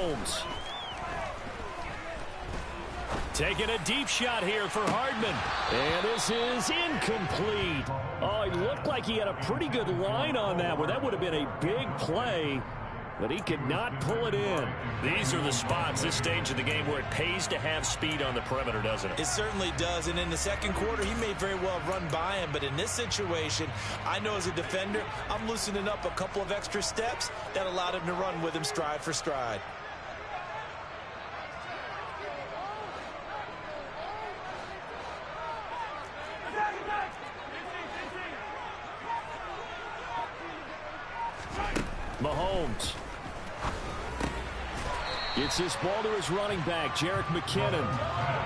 Mahomes. Taking a deep shot here for Hardman. And this is incomplete. Oh, it looked like he had a pretty good line on that one. That would have been a big play, but he could not pull it in. These are the spots, this stage of the game, where it pays to have speed on the perimeter, doesn't it? It certainly does, and in the second quarter, he may very well run by him, but in this situation, I know as a defender, I'm loosening up a couple of extra steps that allowed him to run with him stride for stride. Mahomes gets this ball to his running back, Jerick McKinnon.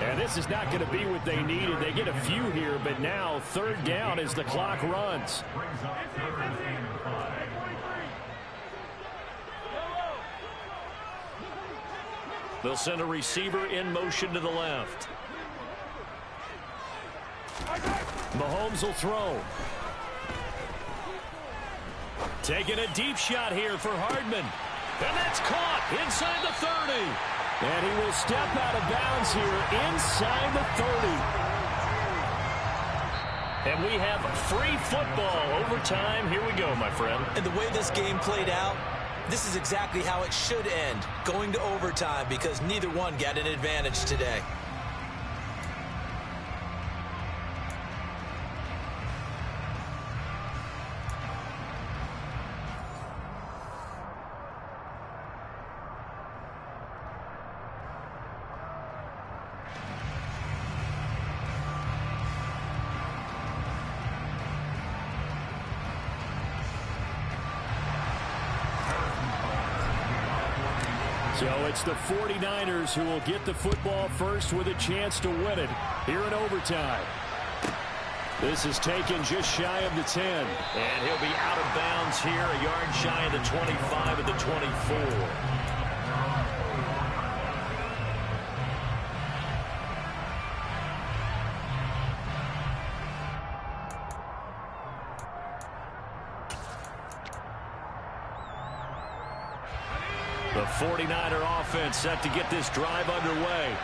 And this is not going to be what they needed. They get a few here, but now third down as the clock runs. They'll send a receiver in motion to the left. Mahomes will throw. Taking a deep shot here for Hardman. And that's caught inside the 30. And he will step out of bounds here inside the 30. And we have free football overtime. Here we go, my friend. And the way this game played out, this is exactly how it should end, going to overtime, because neither one got an advantage today. So it's the 49ers who will get the football first with a chance to win it here in overtime. This is taken just shy of the 10. And he'll be out of bounds here, a yard shy of the 25 at the 24. The 49er offense set to get this drive underway.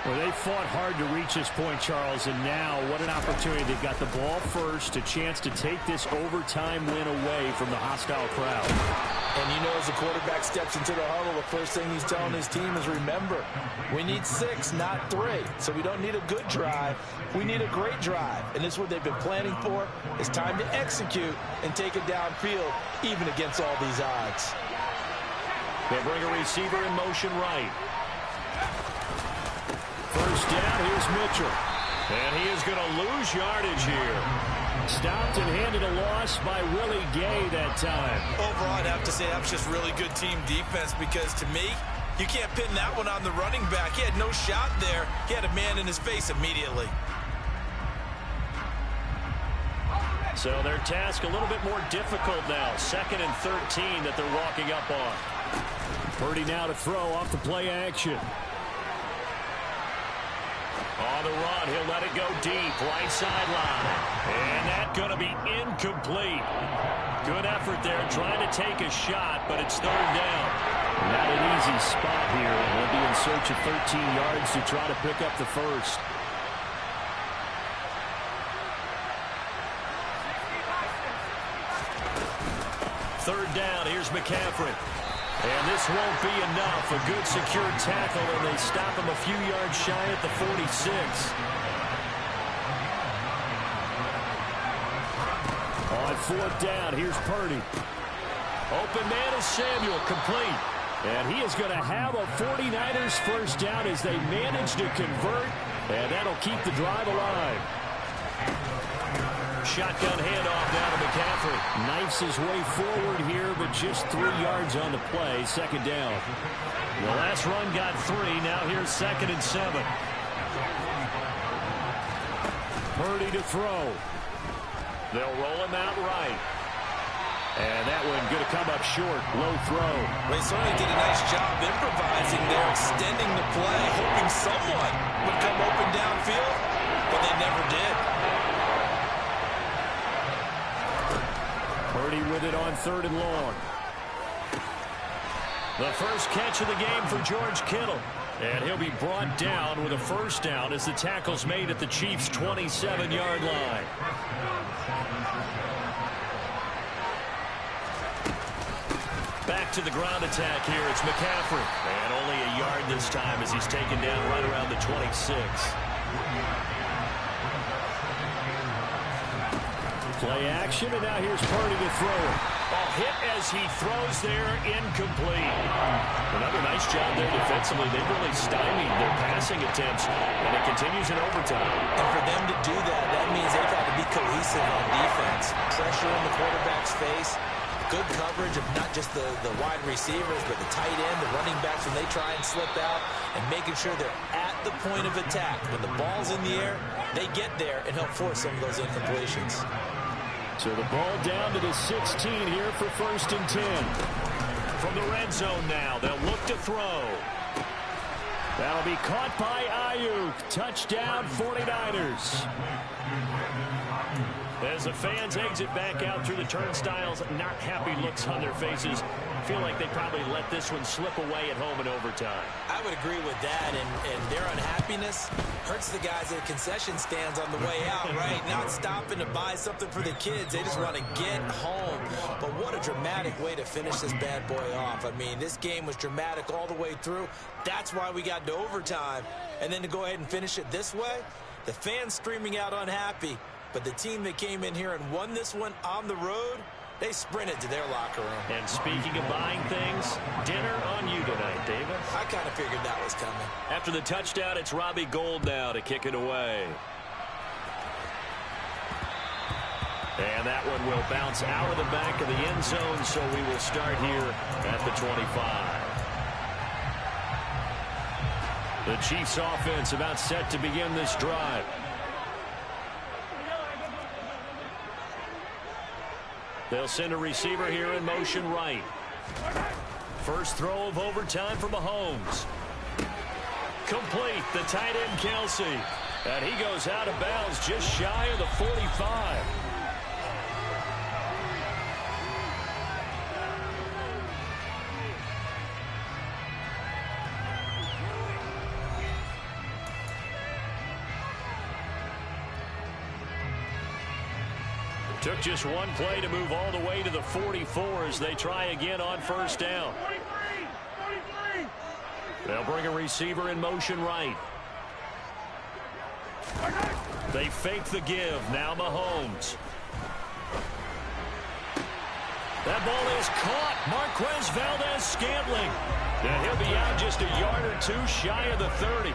Well, they fought hard to reach this point, Charles, and now what an opportunity. They've got the ball first, a chance to take this overtime win away from the hostile crowd. And you know, as the quarterback steps into the huddle, the first thing he's telling his team is, remember, we need 6, not 3. So we don't need a good drive. We need a great drive. And this is what they've been planning for. It's time to execute and take it downfield, even against all these odds. They'll bring a receiver in motion right. First down, here's Mitchell. And he is going to lose yardage here. Stopped and handed a loss by Willie Gay that time. Overall, I'd have to say that was just really good team defense, because to me, you can't pin that one on the running back. He had no shot there. He had a man in his face immediately. So their task a little bit more difficult now. 2nd and 13 that they're walking up on. Purdy now to throw off the play action. On the run, he'll let it go deep, right sideline. And that's going to be incomplete. Good effort there, trying to take a shot, but it's third down. Not an easy spot here. They'll be in search of 13 yards to try to pick up the first. Third down, here's McCaffrey. And this won't be enough. A good secure tackle, and they stop him a few yards shy at the 46. On 4th down, here's Purdy. Open man is Samuel, complete. And he is going to have a 49ers first down as they manage to convert, and that'll keep the drive alive. Shotgun handoff now to McCaffrey. Knifes his way forward here, but just 3 yards on the play. Second down. The last run got 3. Now here's 2nd and 7. Purdy to throw. They'll roll him out right. And that one going to come up short. Low throw. They certainly did a nice job improvising there, extending the play, hoping someone would come open downfield, but they never did. Purdy with it on 3rd and long. The first catch of the game for George Kittle. And he'll be brought down with a first down as the tackle's made at the Chiefs' 27-yard line. Back to the ground attack here. It's McCaffrey. And only a yard this time as he's taken down right around the 26. Play action, and now here's Purdy to throw it. Hit as he throws there, incomplete. Another nice job there defensively. They really stymied their passing attempts, and it continues in overtime. And for them to do that, that means they've got to be cohesive on defense. Pressure in the quarterback's face. Good coverage of not just the wide receivers, but the tight end, the running backs when they try and slip out, and making sure they're at the point of attack. When the ball's in the air, they get there and help force some of those incompletions. So the ball down to the 16 here for 1st and 10. From the red zone now, they'll look to throw. That'll be caught by Ayuk. Touchdown, 49ers. As the fans exit back out through the turnstiles, not happy looks on their faces. Feel like they probably let this one slip away at home in overtime. I would agree with that, and their unhappiness hurts the guys at concession stands on the way out, right? Not stopping to buy something for the kids. They just want to get home. But what a dramatic way to finish this bad boy off. I mean, this game was dramatic all the way through. That's why we got to overtime. And then to go ahead and finish it this way, the fans screaming out unhappy. But the team that came in here and won this one on the road, they sprinted to their locker room. And speaking of buying things, dinner on you tonight, David. I kind of figured that was coming. After the touchdown, it's Robbie Gould now to kick it away. And that one will bounce out of the back of the end zone, so we will start here at the 25. The Chiefs offense about set to begin this drive. They'll send a receiver here in motion right. First throw of overtime for Mahomes. Complete, the tight end Kelsey. And he goes out of bounds just shy of the 45. Took just one play to move all the way to the 44 as they try again on first down. They'll bring a receiver in motion right. They fake the give. Now Mahomes. That ball is caught. Marquez Valdez-Scantling. And he'll be out just a yard or two shy of the 30.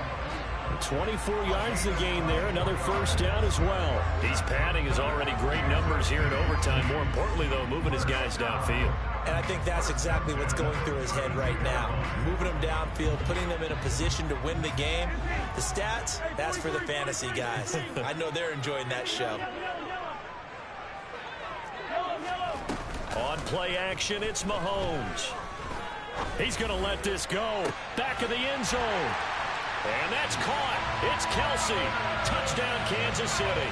24 yards to gain there. Another first down as well. He's padding his already great numbers here in overtime. More importantly, though, moving his guys downfield. And I think that's exactly what's going through his head right now. Moving them downfield, putting them in a position to win the game. The stats, that's for the fantasy guys. I know they're enjoying that show. On play action, it's Mahomes. He's going to let this go. Back of the end zone. And that's caught. It's Kelsey. Touchdown, Kansas City.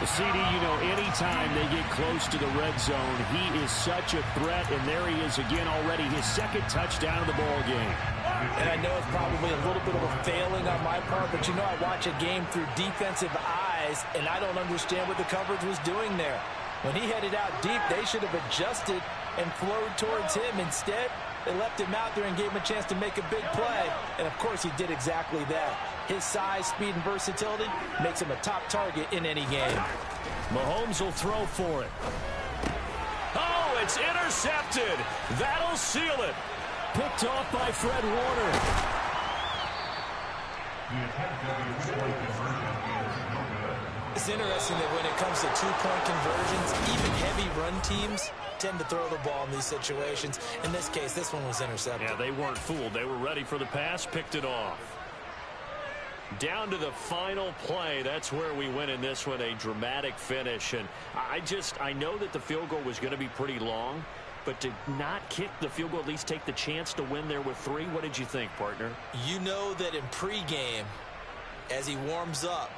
The CD, you know, anytime they get close to the red zone, he is such a threat, and there he is again already, his second touchdown of the ball game. And I know it's probably a little bit of a failing on my part, but you know, I watch a game through defensive eyes, and I don't understand what the coverage was doing there. When he headed out deep, they should have adjusted and flowed towards him. Instead, they left him out there and gave him a chance to make a big play. And, of course, he did exactly that. His size, speed, and versatility makes him a top target in any game. Mahomes will throw for it. Oh, it's intercepted. That'll seal it. Picked off by Fred Warner. It's interesting that when it comes to two-point conversions, even heavy run teams tend to throw the ball in these situations. In this case, this one was intercepted. Yeah, they weren't fooled. They were ready for the pass, picked it off. Down to the final play. That's where we win in this one, a dramatic finish. And I know that the field goal was going to be pretty long, but to not kick the field goal, at least take the chance to win there with 3, what did you think, partner? You know that in pregame, as he warms up,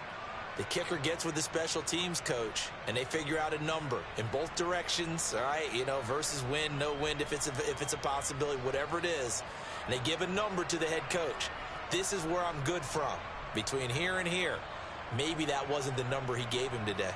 The kicker gets with the special teams coach, and they figure out a number in both directions, all right, you know, versus win, no win, if it's a possibility, whatever it is. And they give a number to the head coach. This is where I'm good from. Between here and here, maybe that wasn't the number he gave him today.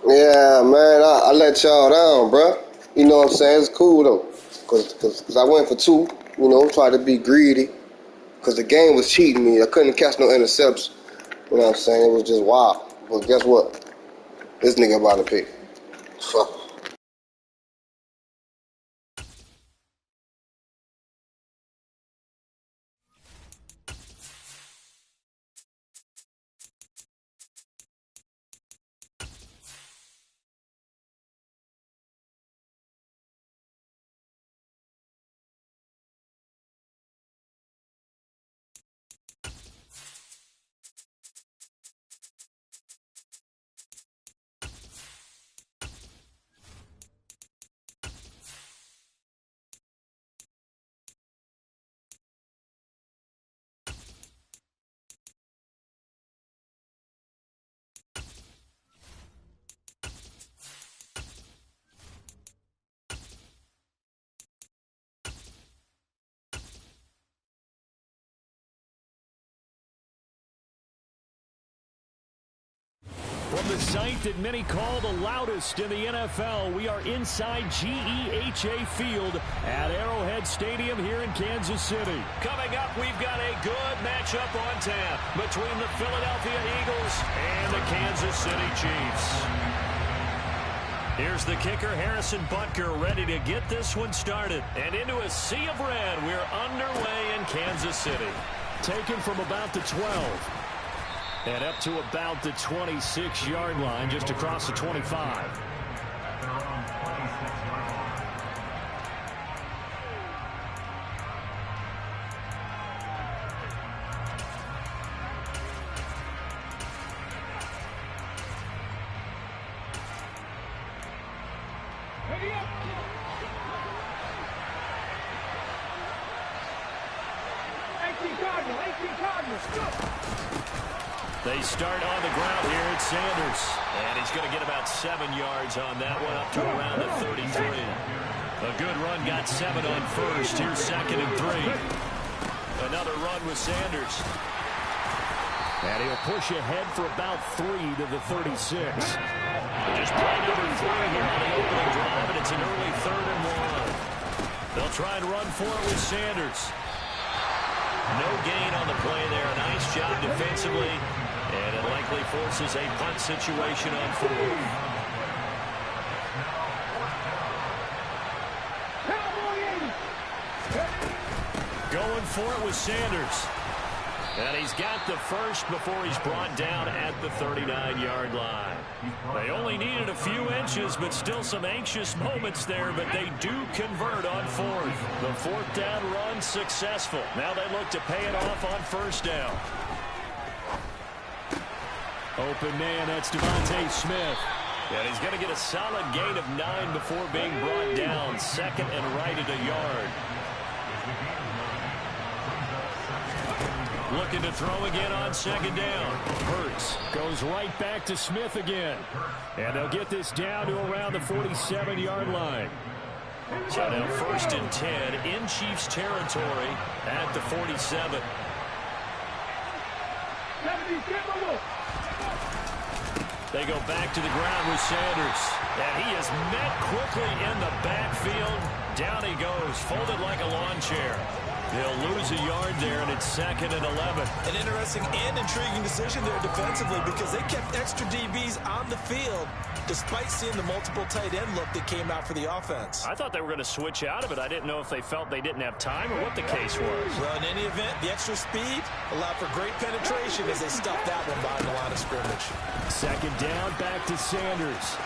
Yeah, man, I let y'all down, bruh. You know what I'm saying? It's cool, though. Cause I went for 2, you know, tried to be greedy. Because the game was cheating me. I couldn't catch no intercepts. You know what I'm saying? It was just wild. But guess what? This nigga about to pick. Fuck. From the site that many call the loudest in the NFL, we are inside GEHA Field at Arrowhead Stadium here in Kansas City. Coming up, we've got a good matchup on tap between the Philadelphia Eagles and the Kansas City Chiefs. Here's the kicker, Harrison Butker, ready to get this one started. And into a sea of red, we're underway in Kansas City. Taken from about the 12. And up to about the 26-yard line, just across the 25. They start on the ground here at Sanders. And he's going to get about 7 yards on that one, up to around the 33. A good run, got 7 on first. Here's 2nd and 3. Another run with Sanders. And he'll push ahead for about 3 to the 36. Just play number 3 here on the opening drive, and it's an early 3rd and 1. They'll try and run for it with Sanders. No gain on the play there. Nice job defensively. And it likely forces a punt situation on 4th. Going for it with Sanders. And he's got the first before he's brought down at the 39-yard line. They only needed a few inches, but still some anxious moments there, but they do convert on 4th. The 4th down run successful. Now they look to pay it off on 1st down. Open man, that's Devontae Smith. And he's going to get a solid gain of 9 before being brought down. 2nd and right at a yard. Looking to throw again on 2nd down. Hurts goes right back to Smith again. And they'll get this down to around the 47-yard line. So now 1st and 10 in Chiefs territory at the 47. They go back to the ground with Sanders. And he is met quickly in the backfield. Down he goes, folded like a lawn chair. They'll lose a yard there, and it's 2nd and 11. An interesting and intriguing decision there defensively because they kept extra DBs on the field despite seeing the multiple tight end look that came out for the offense. I thought they were going to switch out of it. I didn't know if they felt they didn't have time or what the case was. Well, in any event, the extra speed allowed for great penetration as they stuffed that one behind the line of scrimmage. 2nd down, back to Sanders.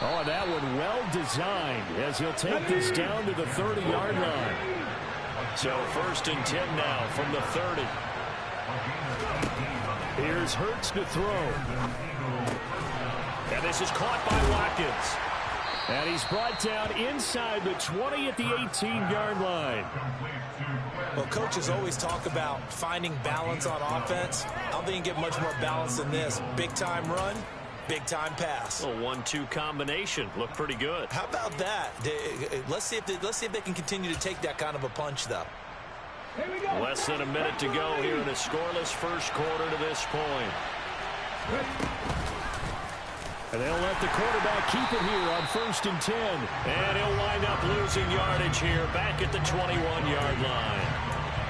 Oh, that one well designed as he'll take this down to the 30-yard line. So 1st and 10 now from the 30. Here's Hurts to throw. And this is caught by Watkins. And he's brought down inside the 20 at the 18-yard line. Well, coaches always talk about finding balance on offense. I don't think you get much more balance than this. Big-time run, big-time pass. A 1-2 combination. Looked pretty good. How about that? Let's see if they can continue to take that kind of a punch, though. Less than a minute to go here in a scoreless first quarter to this point. And they'll let the quarterback keep it here on 1st and 10. And he'll wind up losing yardage here back at the 21-yard line.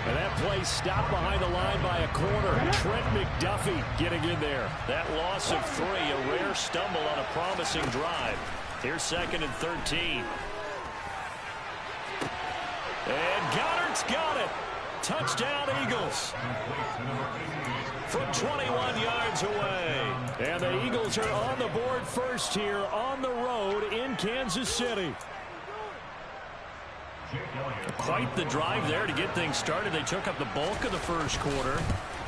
And that play stopped behind the line by a corner. Trent McDuffie getting in there. That loss of 3, a rare stumble on a promising drive. Here's 2nd and 13. And Goddard's got it. Touchdown, Eagles. From 21 yards away. And the Eagles are on the board first here on the road in Kansas City. Quite the drive there to get things started. They took up the bulk of the first quarter,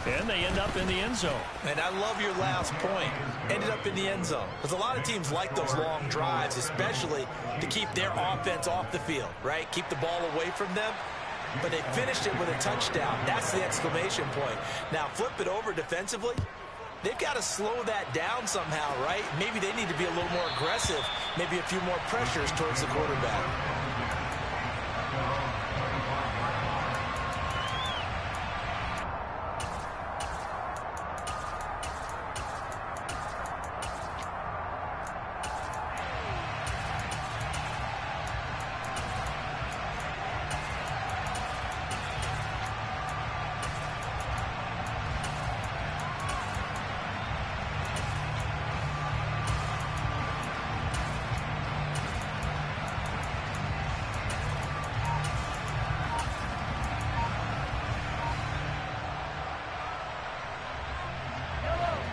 and they end up in the end zone. And I love your last point. Ended up in the end zone. Because a lot of teams like those long drives, especially to keep their offense off the field, right? Keep the ball away from them. But they finished it with a touchdown. That's the exclamation point. Now, flip it over defensively. They've got to slow that down somehow, right? Maybe they need to be a little more aggressive. Maybe a few more pressures towards the quarterback.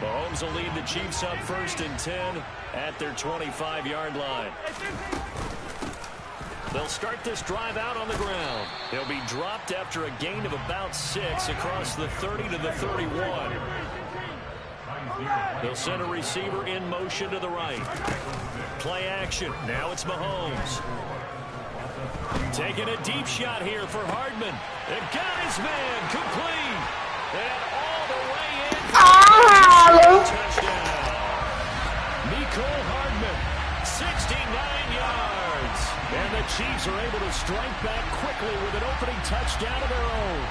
Mahomes will lead the Chiefs up 1st and 10 at their 25-yard line. They'll start this drive out on the ground. He'll be dropped after a gain of about 6 across the 30 to the 31. They'll send a receiver in motion to the right. Play action. Now it's Mahomes. Taking a deep shot here for Hardman. It got his man complete. And all the way in. Touchdown. Nicole Hardman, 69 yards. And the Chiefs are able to strike back quickly with an opening touchdown of their own.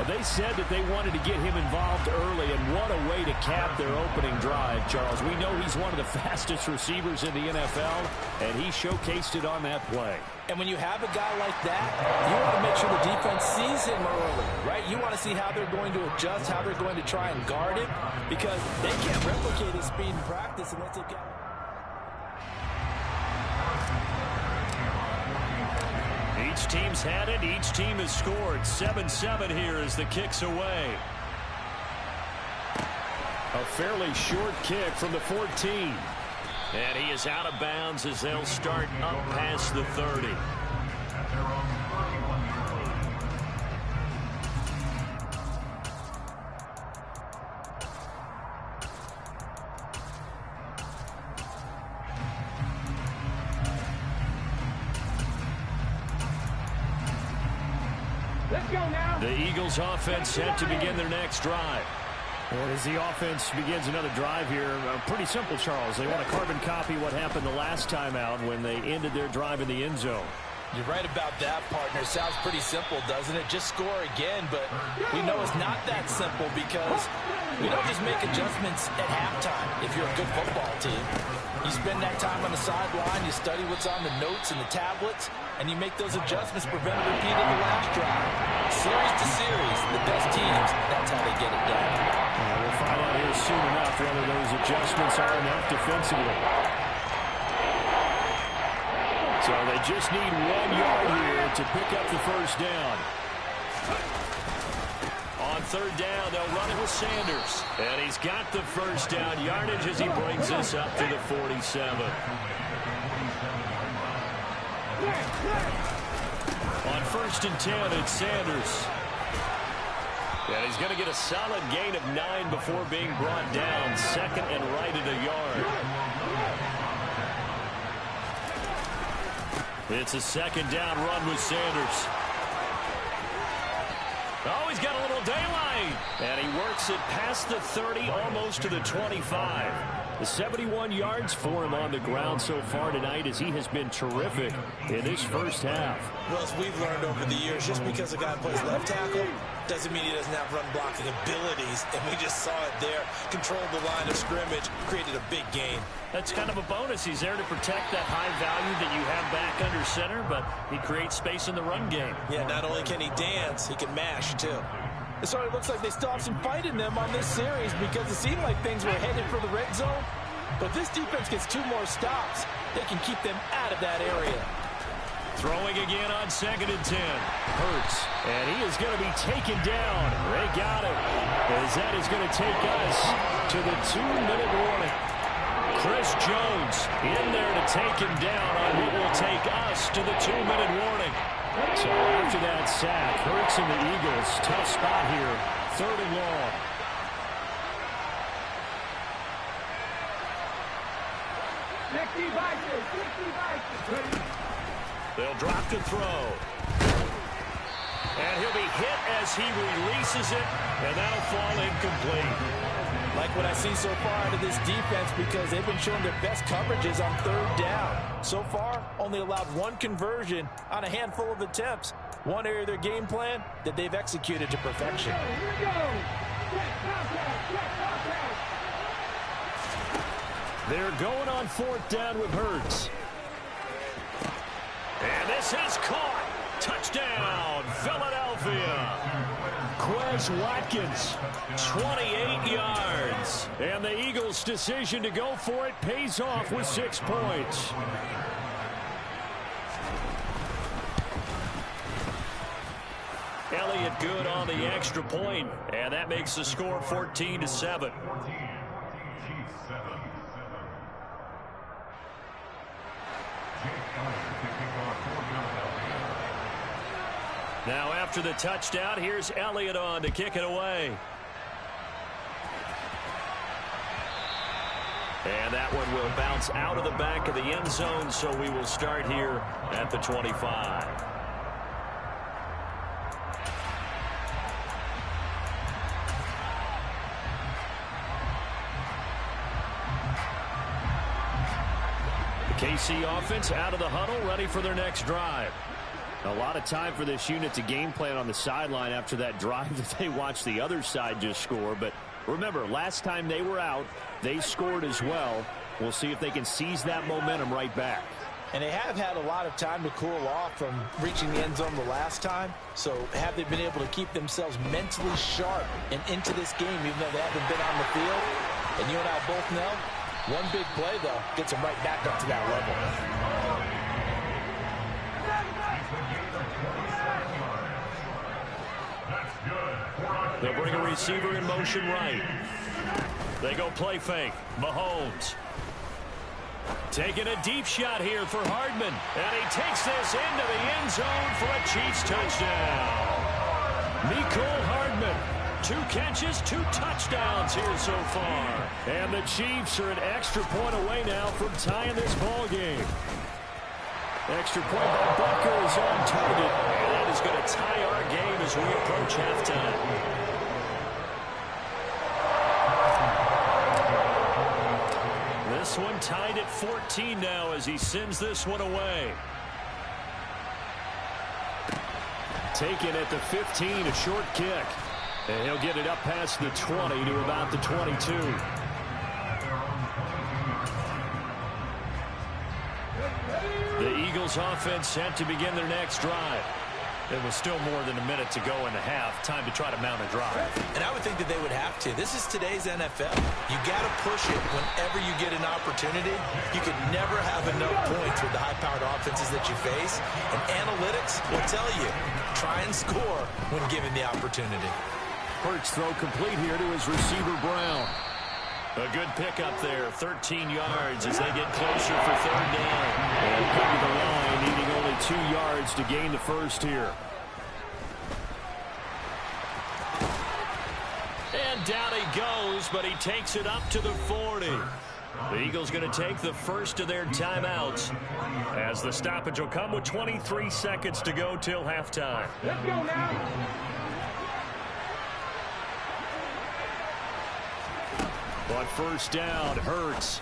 They said that they wanted to get him involved early, and what a way to cap their opening drive, Charles. We know he's one of the fastest receivers in the NFL, and he showcased it on that play. And when you have a guy like that, you want to make sure the defense sees him early, right? You want to see how they're going to adjust, how they're going to try and guard him, because they can't replicate his speed in practice unless they've got... Each team's had it. Each team has scored. 7-7 here as the kick's away. A fairly short kick from the 14. And he is out of bounds as they'll start up past the 30. The Eagles offense set to begin their next drive. And as the offense begins another drive here, pretty simple, Charles. They want to carbon copy what happened the last time out when they ended their drive in the end zone. You're right about that, partner. Sounds pretty simple, doesn't it? Just score again, but we know it's not that simple because we don't just make adjustments at halftime if you're a good football team. You spend that time on the sideline, you study what's on the notes and the tablets, and you make those adjustments, prevent a repeat of the last drive. Series to series, the best teams, that's how they get it done. We'll find out here soon enough whether those adjustments are enough defensively. So they just need 1 yard here to pick up the first down. On third down, they'll run it with Sanders. And he's got the first down yardage as he brings us up to the 47. On 1st and 10, it's Sanders. And he's going to get a solid gain of 9 before being brought down. 2nd and right at a yard. It's a 2nd down run with Sanders. Oh, he's got a little daylight. And he works it past the 30, almost to the 25. 71 yards for him on the ground so far tonight, as he has been terrific in this first half. Well, as we've learned over the years, just because a guy plays left tackle doesn't mean he doesn't have run blocking abilities, and we just saw it there. Controlled the line of scrimmage, created a big gain. That's kind of a bonus. He's there to protect that high value that you have back under center, but he creates space in the run game. Yeah, not only can he dance, he can mash too. So it looks like they still have some fight in them on this series, because it seemed like things were headed for the red zone. But this defense gets 2 more stops. They can keep them out of that area. Throwing again on 2nd and 10. Hurts, and he is going to be taken down. They got him, as that is going to take us to the 2-minute warning. Chris Jones in there to take him down on what will take us to the 2-minute warning. So after that sack, Hurts and the Eagles, tough spot here, 3rd and long. They'll drop to throw. And he'll be hit as he releases it, and that'll fall incomplete. Like what I've seen so far out of this defense, because they've been showing their best coverages on 3rd down. So far, only allowed 1 conversion on a handful of attempts. One area of their game plan that they've executed to perfection. They're going on 4th down with Hurts. And this is caught. Touchdown, Philadelphia. Quez Watkins, 28 yards. And the Eagles' decision to go for it pays off with 6 points. Elliott good on the extra point, and that makes the score 14-7. Now after the touchdown, here's Elliott on to kick it away. And that one will bounce out of the back of the end zone, so we will start here at the 25. The KC offense out of the huddle, ready for their next drive. A lot of time for this unit to game plan on the sideline after that drive that they watched the other side just score. But remember, last time they were out, they scored as well. We'll see if they can seize that momentum right back. And they have had a lot of time to cool off from reaching the end zone the last time. So have they been able to keep themselves mentally sharp and into this game, even though they haven't been on the field? And you and I both know, one big play, though, gets them right back up to that level. They'll bring a receiver in motion right. They go play fake. Mahomes taking a deep shot here for Hardman. And he takes this into the end zone for a Chiefs touchdown. Mecole Hardman, 2 catches, 2 touchdowns here so far. And the Chiefs are an extra point away now from tying this ball game. Extra point by Bucker is on target. And that is going to tie our game as we approach halftime. This one tied at 14 now as he sends this one away. Taken at the 15, a short kick. And he'll get it up past the 20 to about the 22. The Eagles offense set to begin their next drive. There was still more than a minute to go in the half. Time to try to mount a drive. And I would think that they would have to. This is today's NFL. You got to push it whenever you get an opportunity. You could never have enough points with the high-powered offenses that you face. And analytics will tell you, try and score when given the opportunity. Hurts throw complete here to his receiver, Brown. A good pickup there, 13 yards as they get closer for 3rd down. And come to the line, needing only 2 yards to gain the first here. And down he goes, but he takes it up to the 40. The Eagles going to take the first of their timeouts as the stoppage will come with 23 seconds to go till halftime. Let's go now. On first down, Hurts.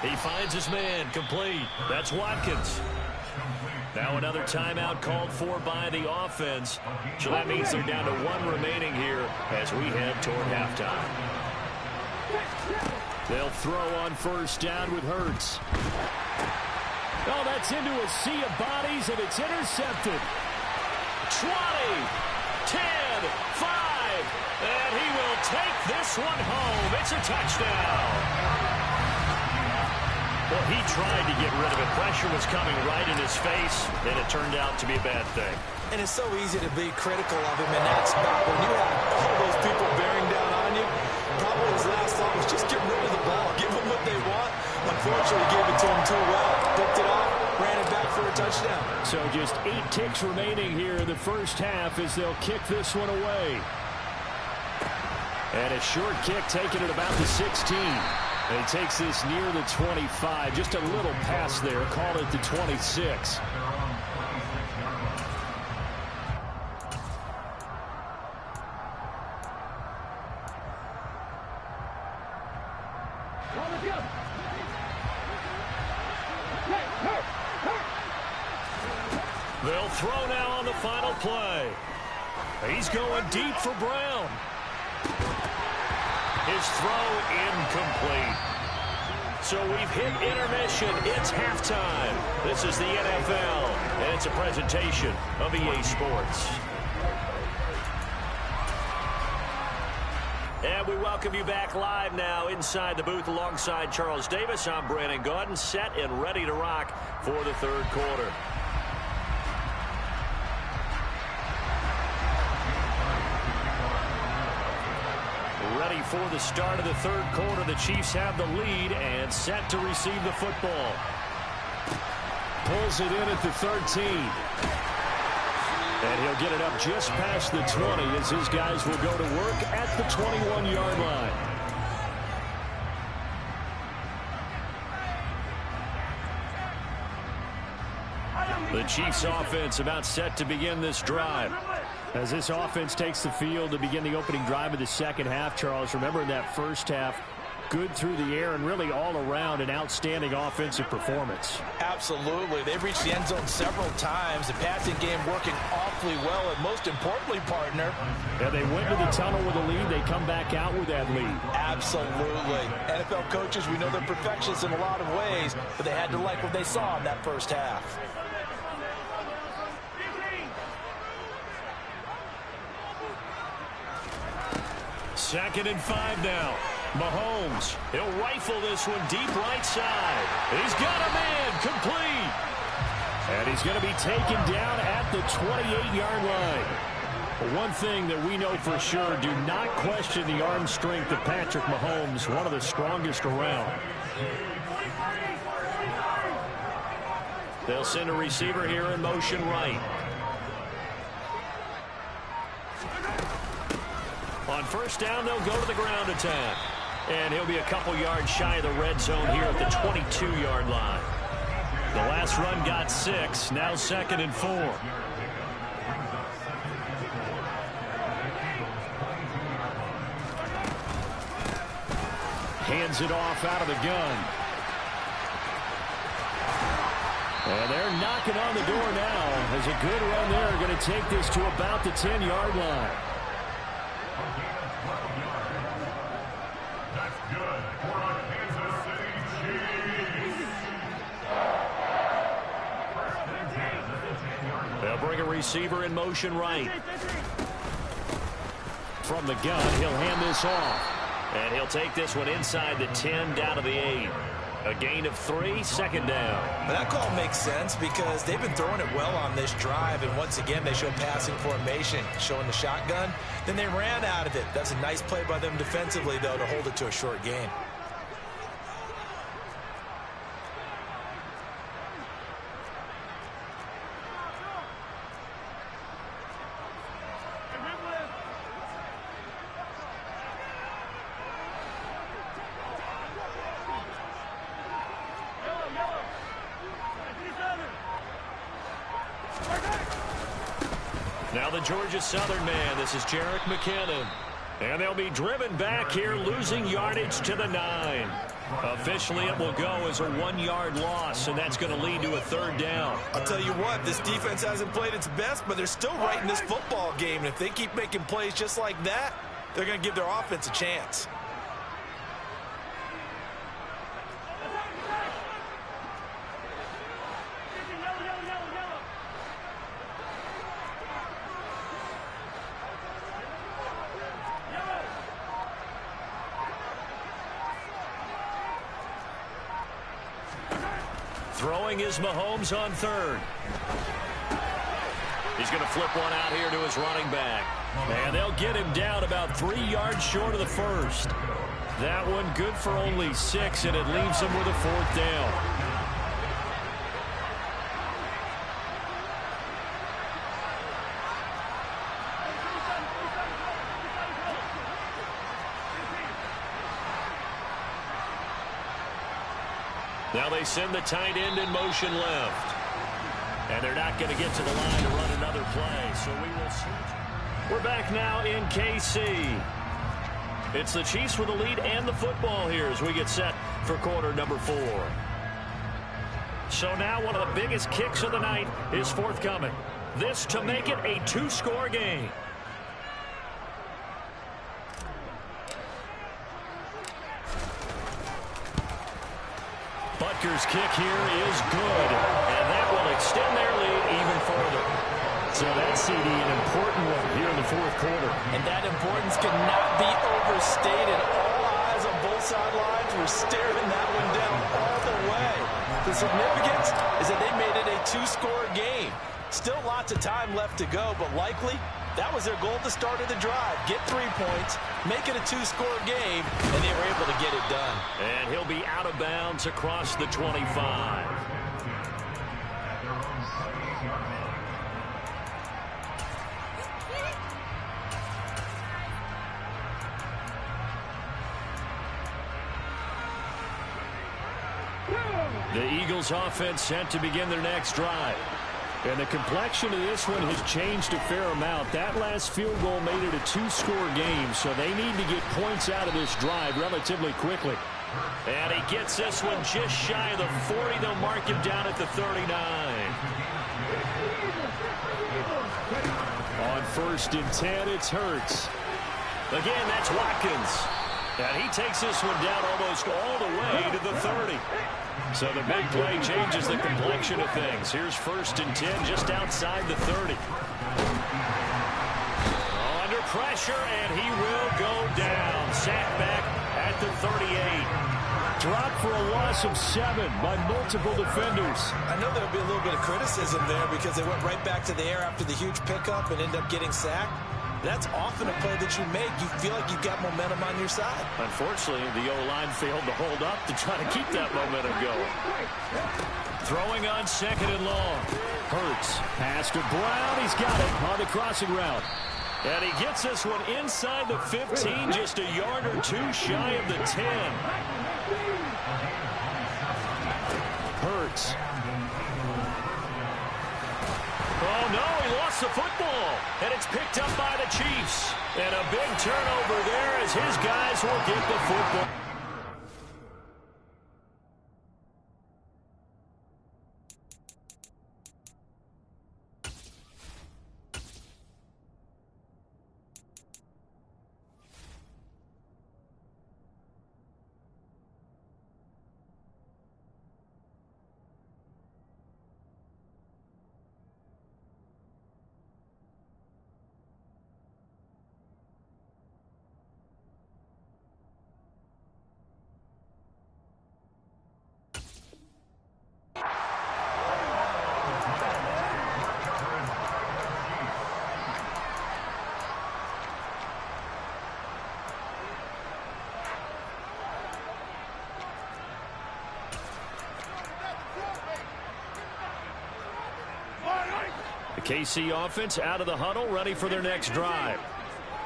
He finds his man, complete. That's Watkins. Now another timeout called for by the offense. So that means they're down to 1 remaining here as we head toward halftime. They'll throw on first down with Hurts. Oh, that's into a sea of bodies, and it's intercepted. 20, 10, 5, and he will take this one home. It's a touchdown. Well, he tried to get rid of it. Pressure was coming right in his face, and it turned out to be a bad thing. And it's so easy to be critical of him in that spot. When you have all those people bearing down on you, probably his last thought was just get rid of the ball. Give them what they want. Unfortunately, gave it to him too well. Picked it off, ran it back for a touchdown. So just 8 ticks remaining here in the first half as they'll kick this one away. And a short kick taken at about the 16. And he takes this near the 25. Just a little pass there. Call it the 26. They'll throw now on the final play. He's going deep for Brown. His throw incomplete. So we've hit intermission. It's halftime. This is the NFL, and it's a presentation of EA Sports. And we welcome you back live now inside the booth alongside Charles Davis. I'm Brandon Gaudin, set and ready to rock for the third quarter. Ready for the start of the third quarter. The Chiefs have the lead and set to receive the football. Pulls it in at the 13. And he'll get it up just past the 20 as his guys will go to work at the 21-yard line. The Chiefs offense about set to begin this drive. As this offense takes the field to begin the opening drive of the second half, Charles, remember in that first half, good through the air and really all around an outstanding offensive performance. Absolutely. They've reached the end zone several times. The passing game working awfully well, and most importantly, partner. Yeah, they went to the tunnel with a lead. They come back out with that lead. Absolutely. NFL coaches, we know they're perfectionists in a lot of ways, but they had to like what they saw in that first half. Second and 5 now. Mahomes, he'll rifle this one deep right side. He's got a man, complete. And he's going to be taken down at the 28-yard line. But one thing that we know for sure, do not question the arm strength of Patrick Mahomes, one of the strongest around. They'll send a receiver here in motion right. On first down, they'll go to the ground attack. And he'll be a couple yards shy of the red zone here at the 22-yard line. The last run got 6, now second and 4. Hands it off out of the gun. And they're knocking on the door now. There's a good run there. Going to take this to about the 10-yard line. They'll bring a receiver in motion right. From the gun, he'll hand this off. And he'll take this one inside the 10 down to the 8. A gain of 3, second down. But that call makes sense because they've been throwing it well on this drive. And once again, they show passing formation, showing the shotgun. Then they ran out of it. That's a nice play by them defensively, though, to hold it to a short gain. Now the Georgia Southern man. This is Jerick McKinnon. And they'll be driven back here, losing yardage to the 9. Officially, it will go as a 1-yard loss, and that's going to lead to a 3rd down. I'll tell you what, this defense hasn't played its best, but they're still right in this football game. And if they keep making plays just like that, they're going to give their offense a chance. Throwing is Mahomes on 3rd. He's going to flip one out here to his running back. And they'll get him down about 3 yards short of the 1st. That one good for only 6, and it leaves him with a 4th down. Now they send the tight end in motion left. And they're not going to get to the line to run another play, so we will switch. We're back now in KC. It's the Chiefs with the lead and the football here as we get set for quarter number 4. So now one of the biggest kicks of the night is forthcoming. This to make it a 2-score game. Butker's kick here is good, and that will extend their lead even further. So that's, CD, an important one here in the 4th quarter. And that importance cannot be overstated. All eyes on both sidelines were staring that one down all the way. The significance is that they made it a 2-score game. Still lots of time left to go, but likely that was their goal at the start of the drive. Get 3 points, make it a 2-score game, and they were able to get it done. And he'll be out of bounds across the 25. The Eagles offense set to begin their next drive. And the complexion of this one has changed a fair amount. That last field goal made it a 2-score game, so they need to get points out of this drive relatively quickly. And he gets this one just shy of the 40. They'll mark him down at the 39. On 1st and 10, it's Hurts. Again, that's Watkins. And he takes this one down almost all the way to the 30. So the big play changes the complexion of things. Here's 1st and 10 just outside the 30. Under pressure, and he will go down. Sacked back at the 38. Dropped for a loss of 7 by multiple defenders. I know there'll be a little bit of criticism there because they went right back to the air after the huge pickup and ended up getting sacked. That's often a play that you make. You feel like you've got momentum on your side. Unfortunately, the O-line failed to hold up to try to keep that momentum going. Throwing on 2nd and long. Hurts. Pass to Brown. He's got it on the crossing route. And he gets this one inside the 15, just a yard or 2 shy of the 10. Hurts. Oh, no, he lost the football, and it's picked up by the Chiefs. And a big turnover there as his guys will get the football. The KC offense out of the huddle, ready for their next drive.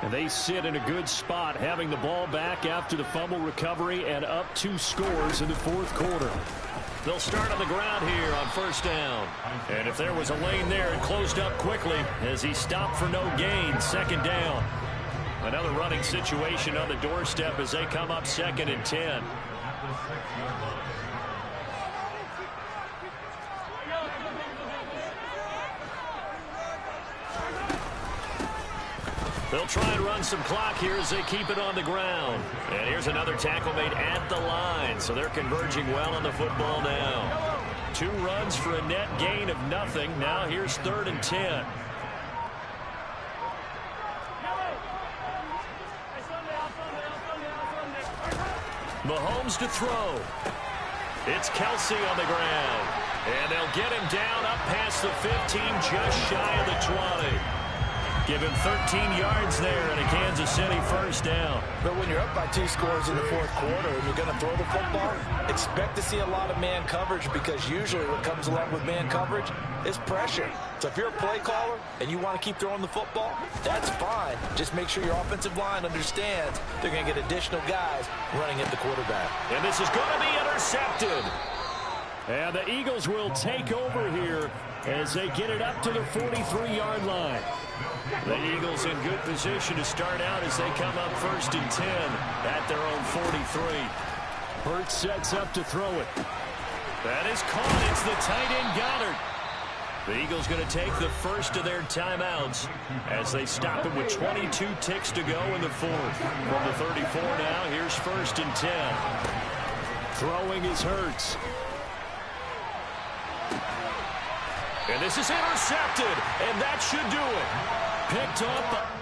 And they sit in a good spot, having the ball back after the fumble recovery and up 2 scores in the 4th quarter. They'll start on the ground here on 1st down. And if there was a lane there, it closed up quickly as he stopped for no gain. 2nd down. Another running situation on the doorstep as they come up 2nd and 10. They'll try and run some clock here as they keep it on the ground. And here's another tackle made at the line, so they're converging well on the football now. 2 runs for a net gain of nothing. Now here's 3rd and 10. Mahomes to throw. It's Kelsey on the ground. And they'll get him down up past the 15, just shy of the 20. Give him 13 yards there and a Kansas City first down. But when you're up by 2 scores in the 4th quarter and you're going to throw the football, expect to see a lot of man coverage, because usually what comes along with man coverage is pressure. So if you're a play caller and you want to keep throwing the football, that's fine. Just make sure your offensive line understands they're going to get additional guys running at the quarterback. And this is going to be intercepted. And the Eagles will take over here as they get it up to the 43-yard line. The Eagles in good position to start out as they come up 1st and 10 at their own 43. Hurts sets up to throw it. That is caught. It's the tight end Goddard. The Eagles going to take the first of their timeouts as they stop him with 22 ticks to go in the 4th. From the 34 now, here's 1st and 10. Throwing is Hurts. And this is intercepted, and that should do it. Picked up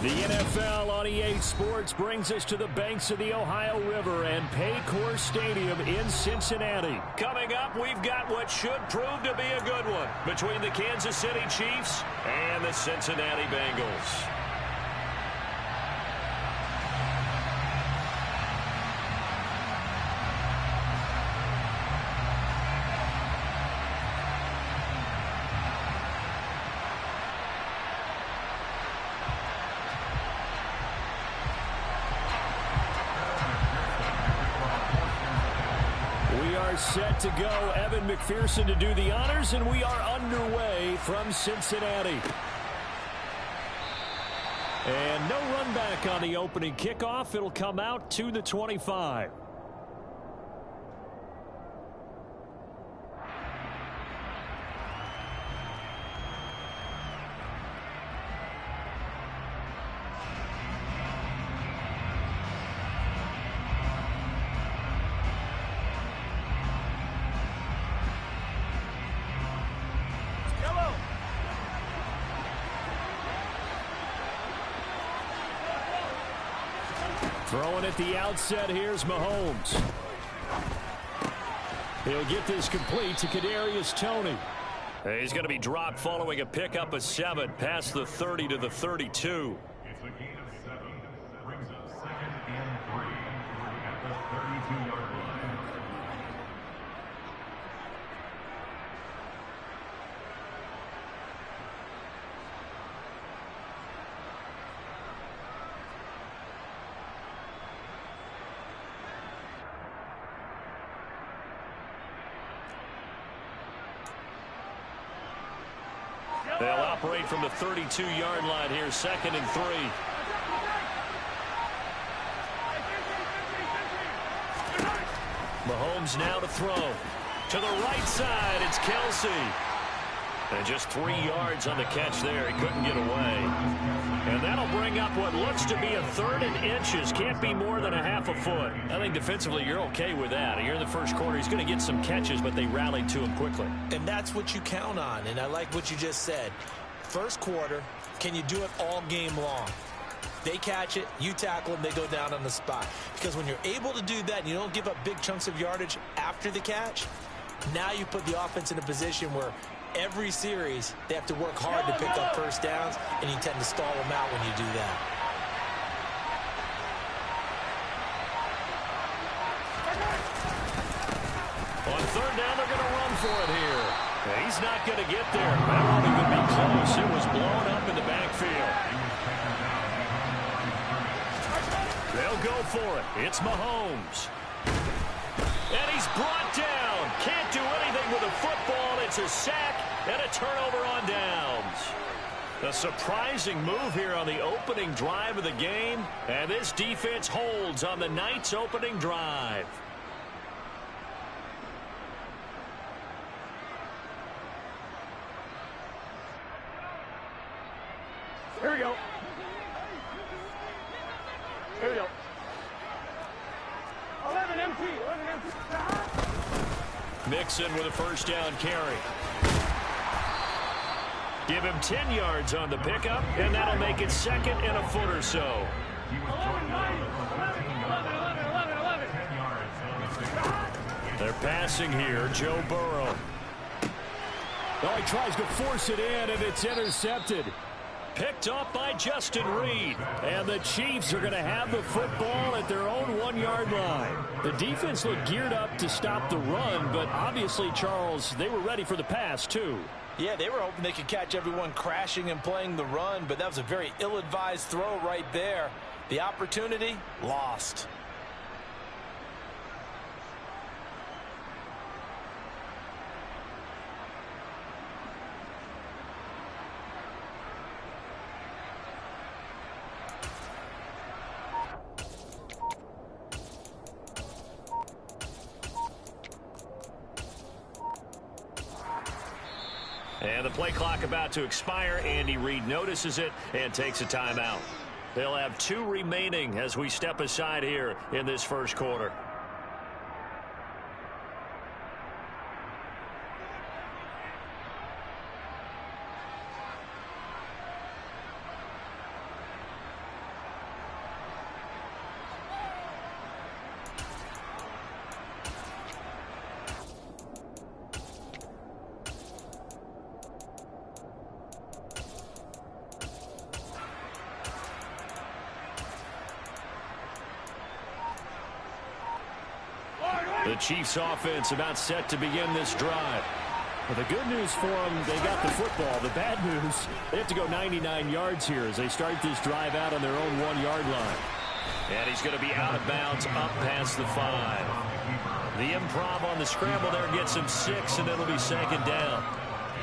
The NFL on EA Sports brings us to the banks of the Ohio River and Paycor Stadium in Cincinnati. Coming up, we've got what should prove to be a good one between the Kansas City Chiefs and the Cincinnati Bengals. Set to go. Evan McPherson to do the honors, and we are underway from Cincinnati. And no run back on the opening kickoff. It'll come out to the 25. Throwing at the outset, here's Mahomes. He'll get this complete to Kadarius Toney. He's going to be dropped following a pickup of 7 past the 30 to the 32. It's a gain of 7. Brings up 2nd and 3 at the 32-yard line. They'll operate from the 32-yard line here, 2nd and 3. Mahomes now to throw. To the right side, it's Kelsey. And just 3 yards on the catch there. He couldn't get away. And that'll bring up what looks to be a 3rd and inches. Can't be more than a half a foot. I think defensively you're okay with that. Here in the first quarter, he's going to get some catches, but they rallied to him quickly. And that's what you count on, and I like what you just said. First quarter, can you do it all game long? They catch it, you tackle them, they go down on the spot. Because when you're able to do that and you don't give up big chunks of yardage after the catch, now you put the offense in a position where every series they have to work hard to pick up first downs, and you tend to stall them out when you do that. On 3rd down, they're going to run for it here. And he's not going to get there. That won't even be close. It was blown up in the backfield. They'll go for it. It's Mahomes. And he's brought down. Can't do anything with a football. It's a sack and a turnover on downs. A surprising move here on the opening drive of the game. And this defense holds on the night's opening drive. Here we go. Here we go. 11 empty. 11 empty. Mixon with a first down carry. Give him 10 yards on the pickup, and that'll make it 2nd and a foot or so. He was joined from the 10 yards. 10 yards on the pickup. They're passing here. Joe Burrow. Oh, he tries to force it in, and it's intercepted. Picked off by Justin Reed. And the Chiefs are going to have the football at their own 1-yard line. The defense looked geared up to stop the run, but obviously, Charles, they were ready for the pass, too. Yeah, they were hoping they could catch everyone crashing and playing the run, but that was a very ill-advised throw right there. The opportunity, lost. And the play clock about to expire. Andy Reid notices it and takes a timeout. They'll have 2 remaining as we step aside here in this first quarter. The Chiefs offense about set to begin this drive. Well, the good news for them, they got the football. The bad news, they have to go 99 yards here as they start this drive out on their own 1-yard line. And he's going to be out of bounds up past the 5. The improv on the scramble there gets him 6, and it'll be 2nd down.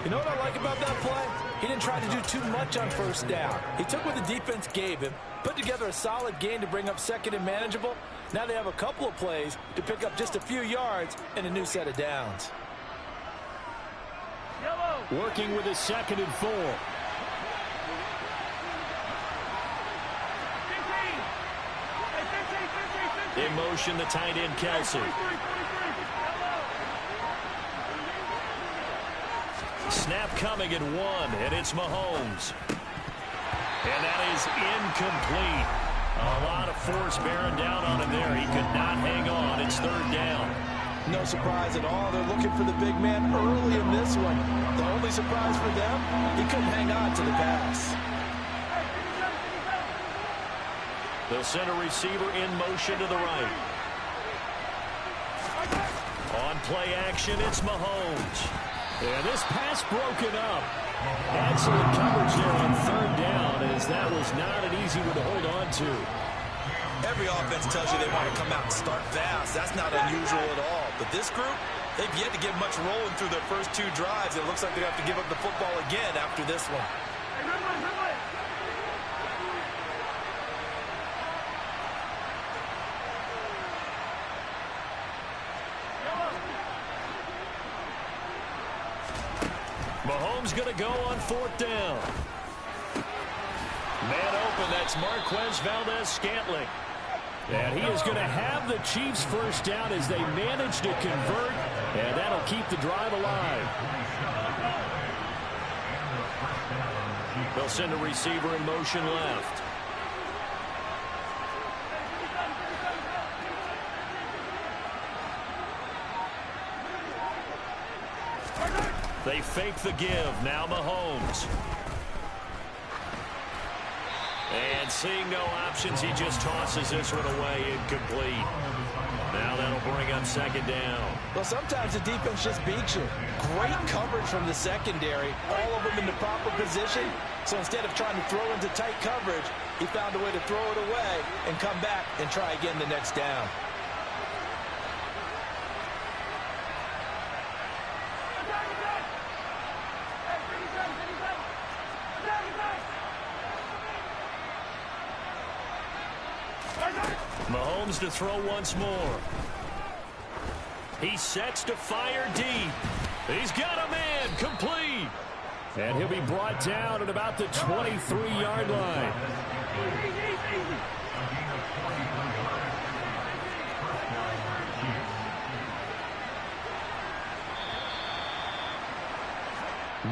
You know what I like about that play? He didn't try to do too much on 1st down. He took what the defense gave him, put together a solid gain to bring up 2nd and manageable. Now they have a couple of plays to pick up just a few yards and a new set of downs. Working with his 2nd and 4. In motion, the tight end, Kelsey. Snap coming at 1, and it's Mahomes. And that is incomplete. A lot of force bearing down on him there. He could not hang on. It's 3rd down. No surprise at all. They're looking for the big man early in this one. The only surprise for them, he couldn't hang on to the pass. They'll send a receiver in motion to the right. On play action, it's Mahomes. And this pass broken up. Excellent coverage there on 3rd down, as that was not an easy one to hold on to. Every offense tells you they want to come out and start fast. That's not unusual at all. But this group, they've yet to get much rolling through their first 2 drives. It looks like they have to give up the football again after this one. Mahomes going to go on 4th down. Man open, that's Marquez Valdez-Scantling. And he is going to have the Chiefs 1st down as they manage to convert, and that'll keep the drive alive. They'll send a receiver in motion left. They fake the give. Now Mahomes. And seeing no options, he just tosses this one away, incomplete. Now that'll bring up 2nd down. Well, sometimes the defense just beats you. Great coverage from the secondary, all of them in the proper position. So instead of trying to throw into tight coverage, he found a way to throw it away and come back and try again the next down. Mahomes to throw once more. He sets to fire deep. He's got a man, complete. And he'll be brought down at about the 23-yard line.